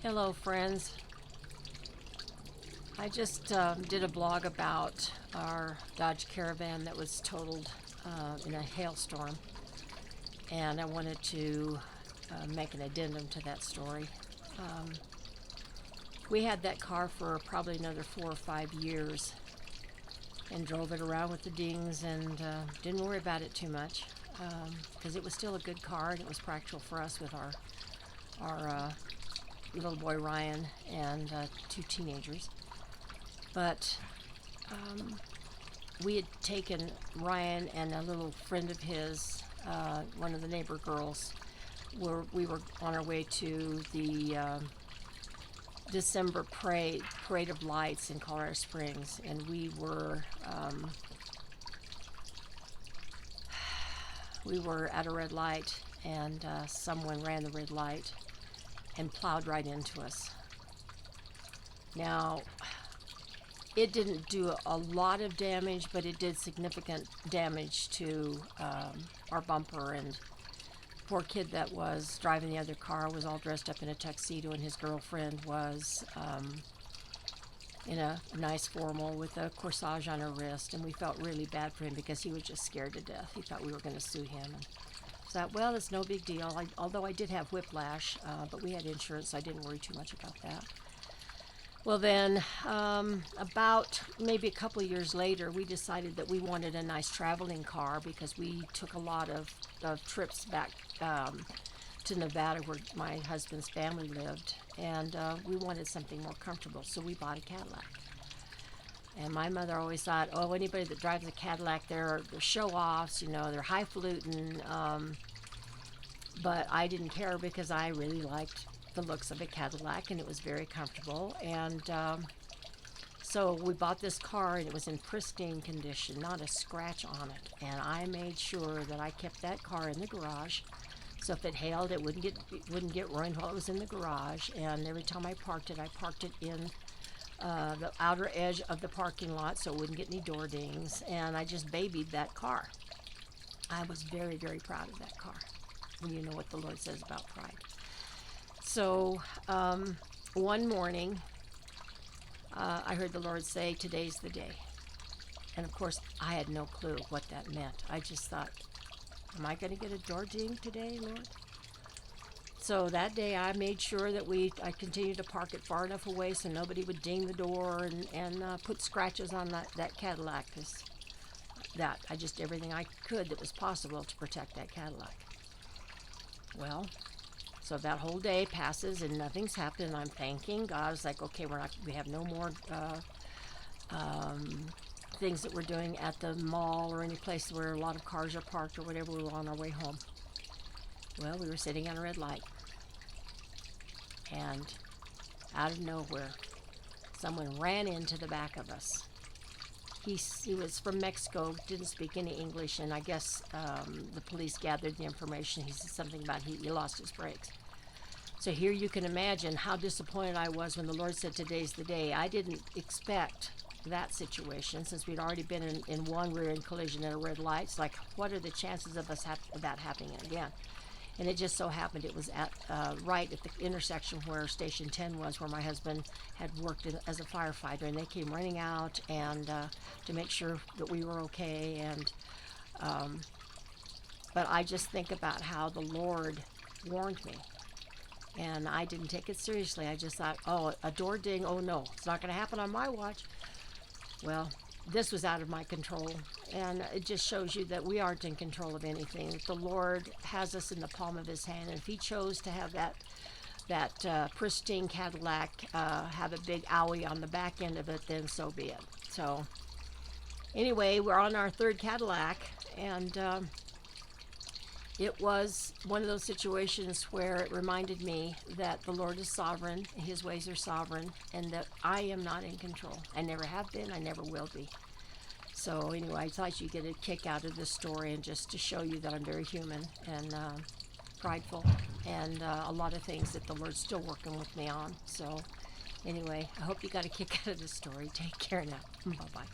Hello, friends. I just did a blog about our Dodge Caravan that was totaled in a hailstorm, and I wanted to make an addendum to that story. Um, we had that car for probably another 4 or 5 years and drove it around with the dings and didn't worry about it too much because it was still a good car and it was practical for us with our little boy Ryan and two teenagers. But we had taken Ryan and a little friend of his, one of the neighbor girls, where we were on our way to the December parade of lights in Colorado Springs, and we were at a red light, and someone ran the red light and plowed right into us. Now, it didn't do a lot of damage, but it did significant damage to our bumper. And the poor kid that was driving the other car was all dressed up in a tuxedo, and his girlfriend was in a nice formal with a corsage on her wrist. And we felt really bad for him because he was just scared to death. He thought we were going to sue him. And so I thought, well, it's no big deal. Although I did have whiplash, but we had insurance, so I didn't worry too much about that. Well, then, about maybe a couple of years later, we decided that we wanted a nice traveling car because we took a lot of trips back to Nevada where my husband's family lived, and we wanted something more comfortable, so we bought a Cadillac. And my mother always thought, oh, anybody that drives a Cadillac, they're show-offs, they're highfalutin, but I didn't care because I really liked the looks of a Cadillac, and it was very comfortable. And so we bought this car, and it was in pristine condition, not a scratch on it. And I made sure that I kept that car in the garage, so if it hailed, it wouldn't get ruined while it was in the garage. And every time I parked it in the outer edge of the parking lot, so it wouldn't get any door dings. And I just babied that car. I was very, very proud of that car. And you know what the Lord says about pride. So one morning, I heard the Lord say, today's the day. And of course, I had no clue what that meant. I just thought, am I going to get a door ding today, Lord? So that day, I made sure that I continued to park it far enough away so nobody would ding the door and put scratches on that Cadillac. Because I just did everything I could that was possible to protect that Cadillac. Well, so that whole day passes and nothing's happened, and I'm thanking God. I was like, okay, we have no more things that we're doing at the mall or any place where a lot of cars are parked or whatever. We were on our way home. Well, we were sitting on a red light, and out of nowhere, someone ran into the back of us. He was from Mexico, didn't speak any English, and I guess the police gathered the information. He said something about he lost his brakes. So here you can imagine how disappointed I was when the Lord said today's the day. I didn't expect that situation since we'd already been in one rear-end collision at a red light. It's like, what are the chances of that happening again? And it just so happened it was right at the intersection where Station 10 was, where my husband had worked as a firefighter, and they came running out and to make sure that we were okay. And but I just think about how the Lord warned me, and I didn't take it seriously. I just thought, oh, a door ding, oh no, it's not going to happen on my watch. Well, this was out of my control, and it just shows you that we aren't in control of anything. That the Lord has us in the palm of his hand, and if he chose to have that pristine Cadillac have a big owie on the back end of it, then so be it. So anyway, we're on our third Cadillac, and it was one of those situations where it reminded me that the Lord is sovereign, his ways are sovereign, and that I am not in control. I never have been, I never will be. So anyway, I thought you'd get a kick out of this story, and just to show you that I'm very human and prideful, and a lot of things that the Lord's still working with me on. So anyway, I hope you got a kick out of this story. Take care now. Bye-bye.